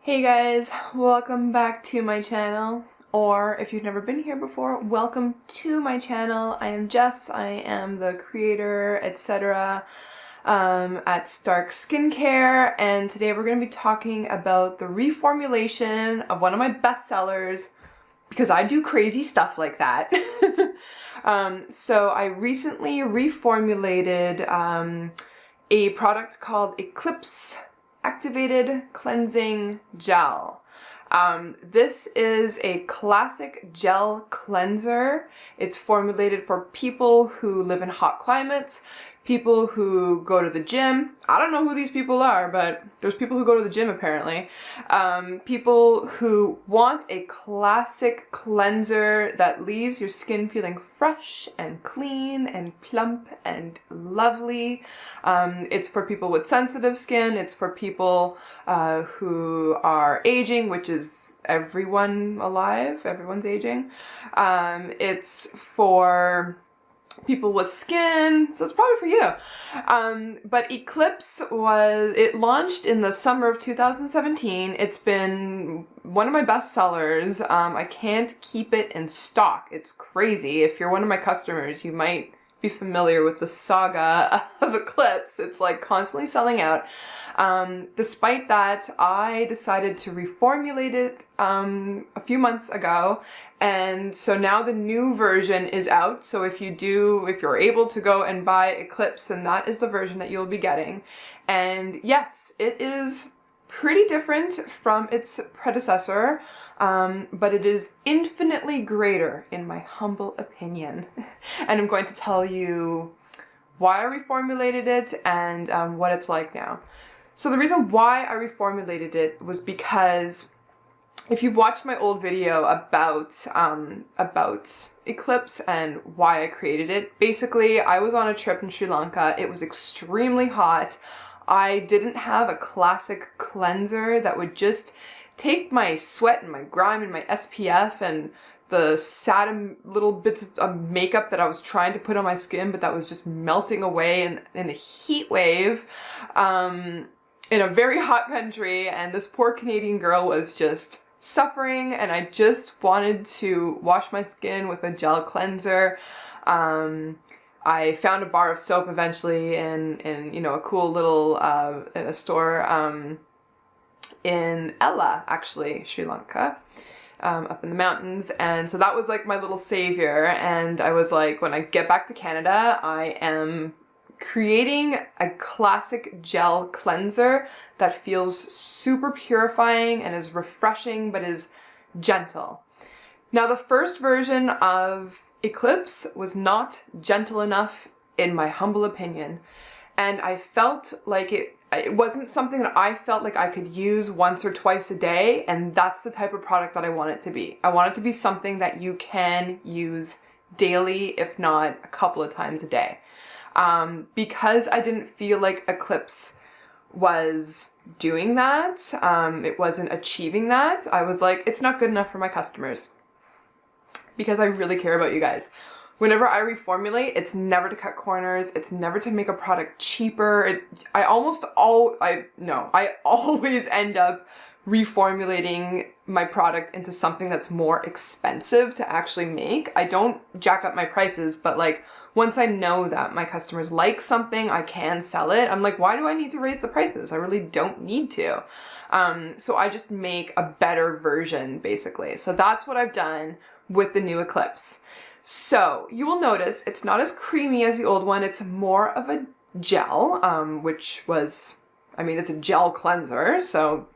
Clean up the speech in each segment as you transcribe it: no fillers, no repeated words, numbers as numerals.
Hey guys, welcome back to my channel, or if you've never been here before, welcome to my channel. I am Jess, I am the creator, etc. At Stark Skincare, and today we're going to be talking about the reformulation of one of my bestsellers, because I do crazy stuff like that. So I recently reformulated a product called Eclipse Activated Cleansing Gel. This is a classic gel cleanser. It's formulated for people who live in hot climates, people who go to the gym. I don't know who these people are, but there's people who go to the gym apparently. People who want a classic cleanser that leaves your skin feeling fresh and clean and plump and lovely. It's for people with sensitive skin. It's for people who are aging, which is everyone alive. Everyone's aging. It's for people with skin, so it's probably for you. But Eclipse launched in the summer of 2017. It's been one of my best sellers. I can't keep it in stock. It's crazy. If you're one of my customers, you might be familiar with the saga of Eclipse. It's like constantly selling out. Despite that, I decided to reformulate it a few months ago, and so now the new version is out. So if you're able to go and buy Eclipse, then that is the version that you'll be getting. And yes, it is pretty different from its predecessor, but it is infinitely greater in my humble opinion. And I'm going to tell you why I reformulated it and what it's like now. So the reason why I reformulated it was because if you've watched my old video about Eclipse and why I created it, basically I was on a trip in Sri Lanka. It was extremely hot. I didn't have a classic cleanser that would just take my sweat and my grime and my SPF and the sad little bits of makeup that I was trying to put on my skin, but that was just melting away in a heat wave. In a very hot country, and this poor Canadian girl was just suffering, and I just wanted to wash my skin with a gel cleanser. I found a bar of soap eventually in a cool little in a store in Ella, actually, Sri Lanka. Up in the mountains, and so that was like my little savior. And I was like, when I get back to Canada, I am creating a classic gel cleanser that feels super purifying and is refreshing but is gentle. Now, the first version of Eclipse was not gentle enough in my humble opinion, and I felt like it wasn't something that I felt like I could use once or twice a day, and that's the type of product that I want it to be. I want it to be something that you can use daily, if not a couple of times a day. Because I didn't feel like Eclipse was doing that, it wasn't achieving that, I was like, it's not good enough for my customers. Because I really care about you guys. Whenever I reformulate, it's never to cut corners, it's never to make a product cheaper. I always end up reformulating my product into something that's more expensive to actually make. I don't jack up my prices, but like, once I know that my customers like something, I can sell it. I'm like, why do I need to raise the prices? I really don't need to. So I just make a better version, basically. So that's what I've done with the new Eclipse. So you will notice it's not as creamy as the old one. It's more of a gel, it's a gel cleanser. So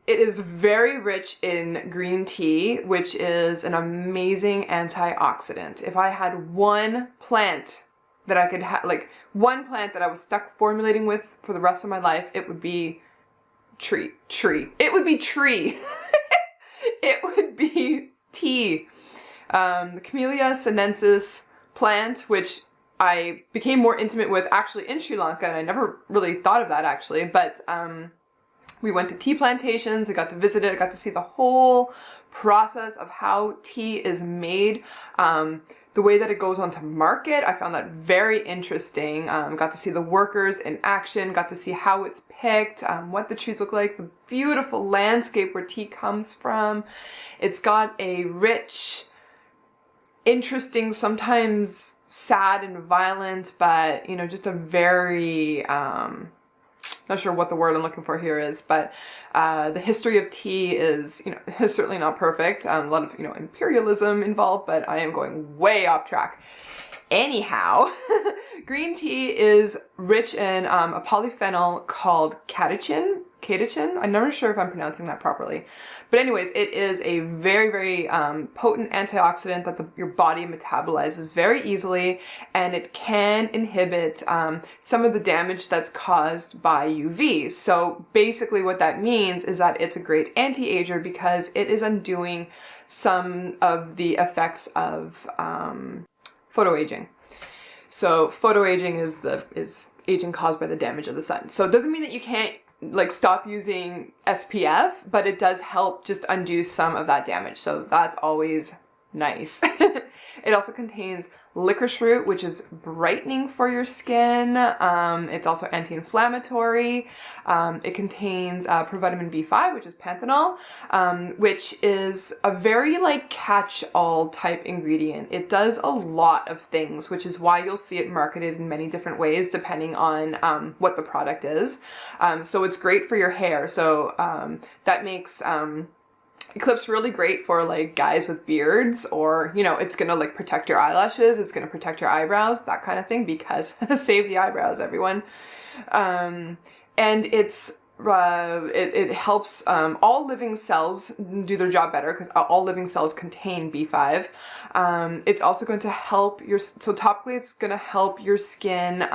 it is very rich in green tea, which is an amazing antioxidant. If I had one plant that I could one plant that I was stuck formulating with for the rest of my life, it would be tree. It would be tree. It would be tea. The Camellia sinensis plant, which I became more intimate with actually in Sri Lanka, and I never really thought of that actually, but we went to tea plantations, I got to visit it, I got to see the whole process of how tea is made. The way that it goes onto market, I found that very interesting. Got to see the workers in action, got to see how it's picked, what the trees look like, the beautiful landscape where tea comes from. It's got a rich, interesting, sometimes sad and violent, but, you know, just a very, not sure what the word I'm looking for here is, but the history of tea is, you know, is certainly not perfect. A lot of, you know, imperialism involved, but I am going way off track. Anyhow, green tea is rich in a polyphenol called catechin. I'm never sure if I'm pronouncing that properly. But anyways, it is a very, very potent antioxidant that your body metabolizes very easily, and it can inhibit some of the damage that's caused by UV. So basically what that means is that it's a great anti-ager because it is undoing some of the effects of photoaging. So photoaging is aging caused by the damage of the sun. So it doesn't mean that you can't like stop using SPF, but it does help just undo some of that damage. So that's always nice. It also contains licorice root, which is brightening for your skin. It's also anti-inflammatory. It contains provitamin B5, which is panthenol, which is a very like catch-all type ingredient. It does a lot of things, which is why you'll see it marketed in many different ways depending on what the product is. So it's great for your hair. So that makes Eclipse really great for like guys with beards, or, you know, it's gonna like protect your eyelashes, it's gonna protect your eyebrows, that kind of thing, because save the eyebrows, everyone. And it's it helps all living cells do their job better, because all living cells contain B5. It's also going to help so topically it's going to help your skin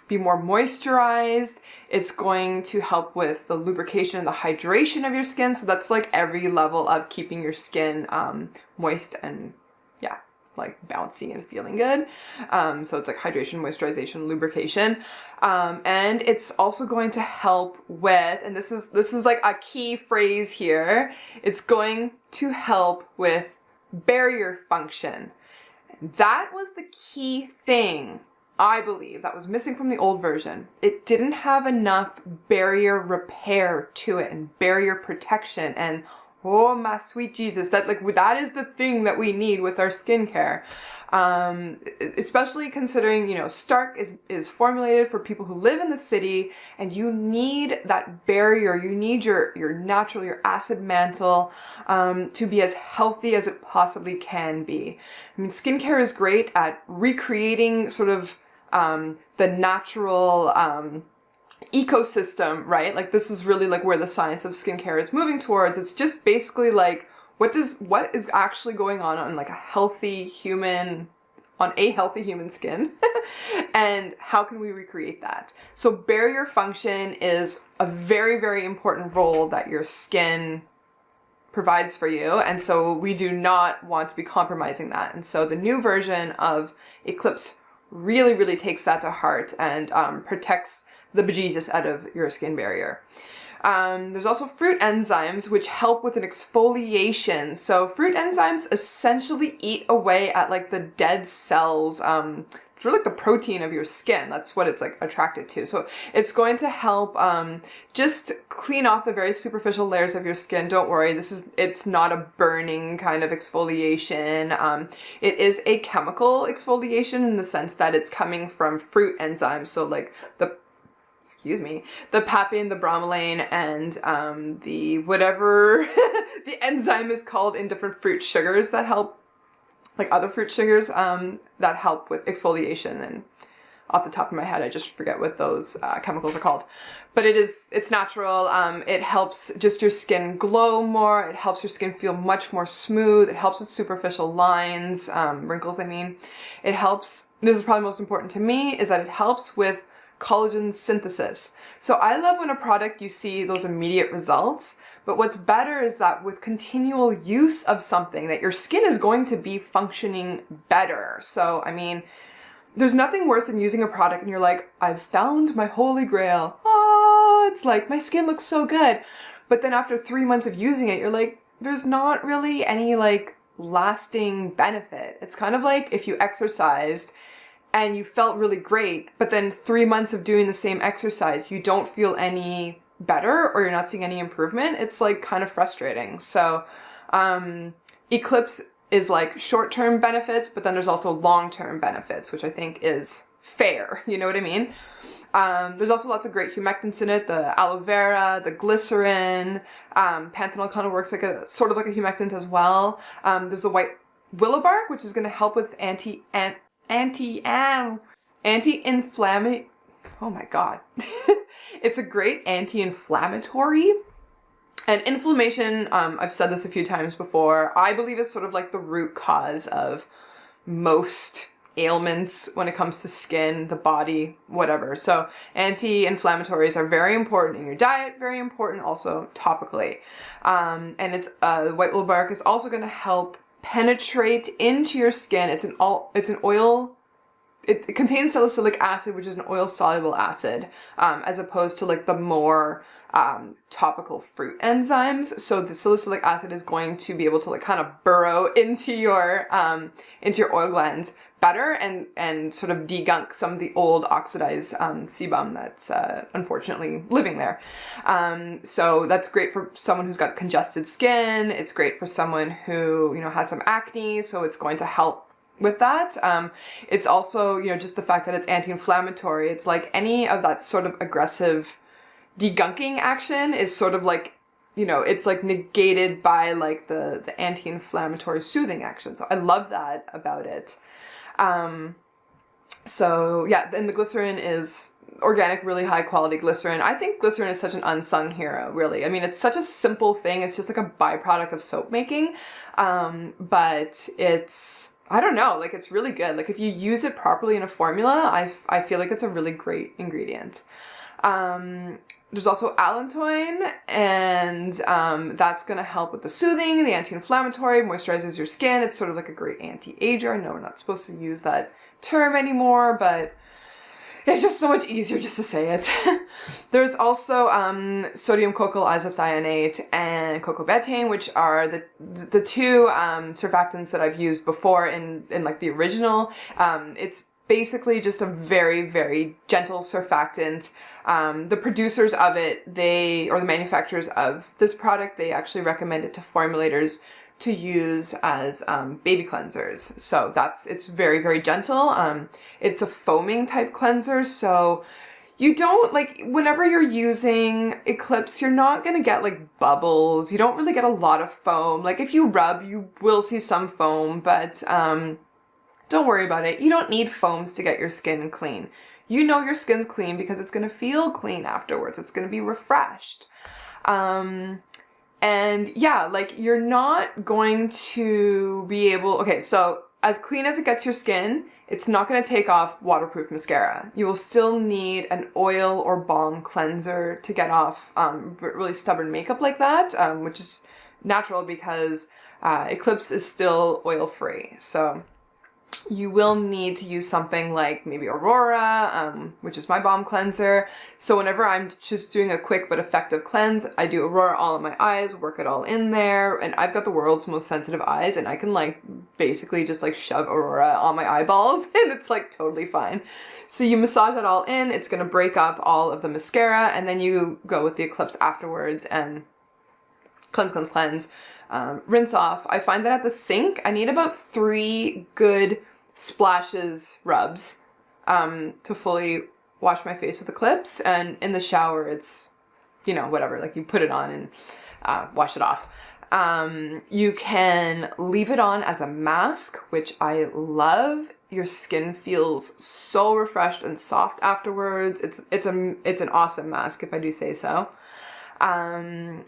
be more moisturized. It's going to help with the lubrication and the hydration of your skin. So that's like every level of keeping your skin moist and yeah, like bouncy and feeling good. So it's like hydration, moisturization, lubrication. And it's also going to help with, and this is like a key phrase here, it's going to help with barrier function. That was the key thing, I believe, that was missing from the old version. It didn't have enough barrier repair to it and barrier protection, and oh my sweet Jesus, that is the thing that we need with our skincare. Especially considering, you know, Stark is formulated for people who live in the city, and you need that barrier. You need your natural, your acid mantle to be as healthy as it possibly can be. I mean, skincare is great at recreating sort of the natural ecosystem, right? Like this is really like where the science of skincare is moving towards. It's just basically like what is actually going on like a healthy human skin and how can we recreate that? So barrier function is a very, very important role that your skin provides for you, and so we do not want to be compromising that. And so the new version of Eclipse really, really takes that to heart and protects the bejesus out of your skin barrier. There's also fruit enzymes which help with an exfoliation. So fruit enzymes essentially eat away at like the dead cells, for like the protein of your skin. That's what it's like attracted to. So it's going to help just clean off the very superficial layers of your skin. Don't worry, it's not a burning kind of exfoliation. It is a chemical exfoliation in the sense that it's coming from fruit enzymes. So like the papain, the bromelain, and the whatever the enzyme is called in different fruit sugars that help, like other fruit sugars that help with exfoliation. And off the top of my head, I just forget what those chemicals are called. But it's natural. It helps just your skin glow more. It helps your skin feel much more smooth. It helps with superficial lines, wrinkles, I mean. It helps, this is probably most important to me, is that it helps with collagen synthesis. So I love when a product you see those immediate results, but what's better is that with continual use of something that your skin is going to be functioning better. So, I mean, there's nothing worse than using a product and you're like, I've found my holy grail. Oh, it's like my skin looks so good. But then after 3 months of using it, you're like, there's not really any like lasting benefit. It's kind of like if you exercised and you felt really great, but then 3 months of doing the same exercise, you don't feel any better or you're not seeing any improvement. It's like kind of frustrating. So Eclipse is like short-term benefits, but then there's also long-term benefits, which I think is fair. You know what I mean? There's also lots of great humectants in it, the aloe vera, the glycerin, panthenol kind of works like a sort of like a humectant as well. There's the white willow bark, which is going to help with anti-inflammatory. Oh my god. It's a great anti-inflammatory. And inflammation, I've said this a few times before, I believe is sort of like the root cause of most ailments when it comes to skin, the body, whatever. So anti-inflammatories are very important in your diet, very important also topically. And it's white willow bark is also going to help penetrate into your skin. It's an oil. It contains salicylic acid, which is an oil-soluble acid, as opposed to like the more topical fruit enzymes. So the salicylic acid is going to be able to like kind of burrow into your oil glands better and sort of degunk some of the old oxidized sebum that's unfortunately living there. So that's great for someone who's got congested skin. It's great for someone who, you know, has some acne. So it's going to help with that. It's also, you know, just the fact that it's anti-inflammatory. It's like any of that sort of aggressive degunking action is sort of like, you know, it's like negated by like the anti-inflammatory soothing action. So I love that about it. So yeah, and the glycerin is organic, really high quality glycerin. I think glycerin is such an unsung hero, really. I mean, it's such a simple thing. It's just like a byproduct of soap making. But it's, I don't know, like it's really good. Like if you use it properly in a formula, I feel like it's a really great ingredient. There's also allantoin, and that's going to help with the soothing, the anti-inflammatory, moisturizes your skin. It's sort of like a great anti-ager. I know we're not supposed to use that term anymore, but it's just so much easier just to say it. There's also sodium cocoyl isethionate and cocoa betaine, which are the two surfactants that I've used before in like the original. It's basically just a very, very gentle surfactant. The producers of it, or the manufacturers of this product, they actually recommend it to formulators to use as baby cleansers. So it's very, very gentle. It's a foaming type cleanser, so you don't, like, whenever you're using Eclipse, you're not going to get like bubbles. You don't really get a lot of foam. Like if you rub, you will see some foam, but don't worry about it. You don't need foams to get your skin clean. You know your skin's clean because it's going to feel clean afterwards. It's going to be refreshed. And yeah, like you're not going to be able, okay, so as clean as it gets your skin, it's not going to take off waterproof mascara. You will still need an oil or balm cleanser to get off really stubborn makeup like that, which is natural because Eclipse is still oil-free. So you will need to use something like maybe Aurora, which is my balm cleanser. So whenever I'm just doing a quick but effective cleanse, I do Aurora all in my eyes, work it all in there. And I've got the world's most sensitive eyes, and I can like basically just like shove Aurora on my eyeballs and it's like totally fine. So you massage it all in, it's going to break up all of the mascara, and then you go with the Eclipse afterwards and cleanse. Rinse off. I find that at the sink, I need about 3 good splashes rubs to fully wash my face with Eclipse. And in the shower, it's, you know, whatever, like you put it on and wash it off. You can leave it on as a mask, which I love. Your skin feels so refreshed and soft afterwards. It's an awesome mask, if I do say so.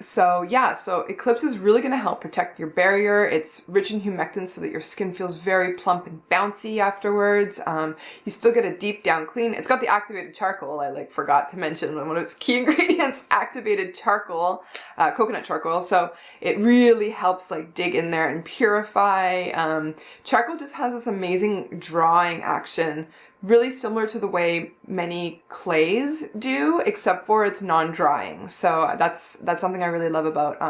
So yeah, so Eclipse is really going to help protect your barrier. It's rich in humectants so that your skin feels very plump and bouncy afterwards. You still get a deep down clean. It's got the activated charcoal. I like forgot to mention one of its key ingredients, activated charcoal, coconut charcoal. So it really helps like dig in there and purify. Charcoal just has this amazing drawing action, really similar to the way many clays do, except for it's non-drying. So that's something I really love about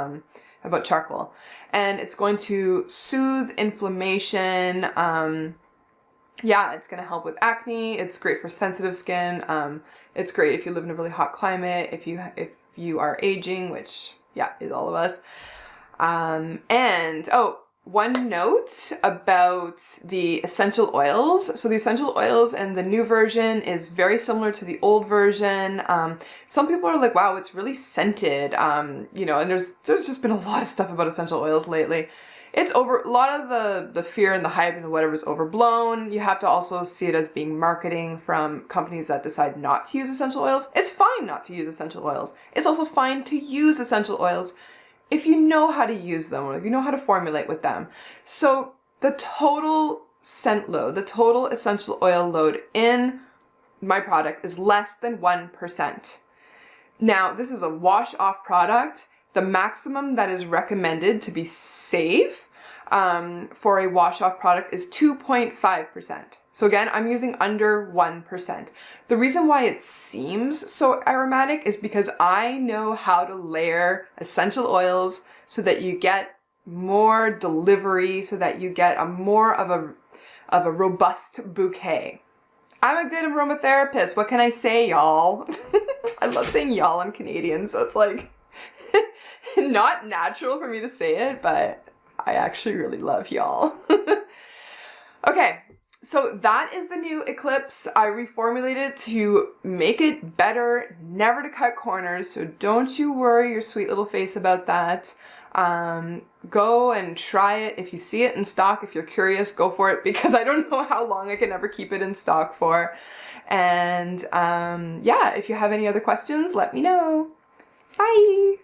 about charcoal. And it's going to soothe inflammation. Yeah, it's going to help with acne. It's great for sensitive skin. It's great if you live in a really hot climate, if you are aging, which, yeah, is all of us. And, oh, one note about the essential oils. So the essential oils in the new version is very similar to the old version. Some people are like, wow, it's really scented. You know, and there's just been a lot of stuff about essential oils lately. It's over, a lot of the fear and the hype and whatever is overblown. You have to also see it as being marketing from companies that decide not to use essential oils. It's fine not to use essential oils. It's also fine to use essential oils if you know how to use them, or if you know how to formulate with them. So the total scent load, the total essential oil load in my product is less than 1%. Now, this is a wash-off product. The maximum that is recommended to be safe for a wash-off product is 2.5%. So again, I'm using under 1%. The reason why it seems so aromatic is because I know how to layer essential oils so that you get more delivery, so that you get a more of a robust bouquet. I'm a good aromatherapist. What can I say, y'all? I love saying y'all. I'm Canadian, so it's like not natural for me to say it, but I actually really love y'all. Okay, so that is the new Eclipse. I reformulated to make it better, never to cut corners, so don't you worry your sweet little face about that. Go and try it. If you see it in stock, if you're curious, go for it, because I don't know how long I can ever keep it in stock for. And yeah, if you have any other questions, let me know. Bye!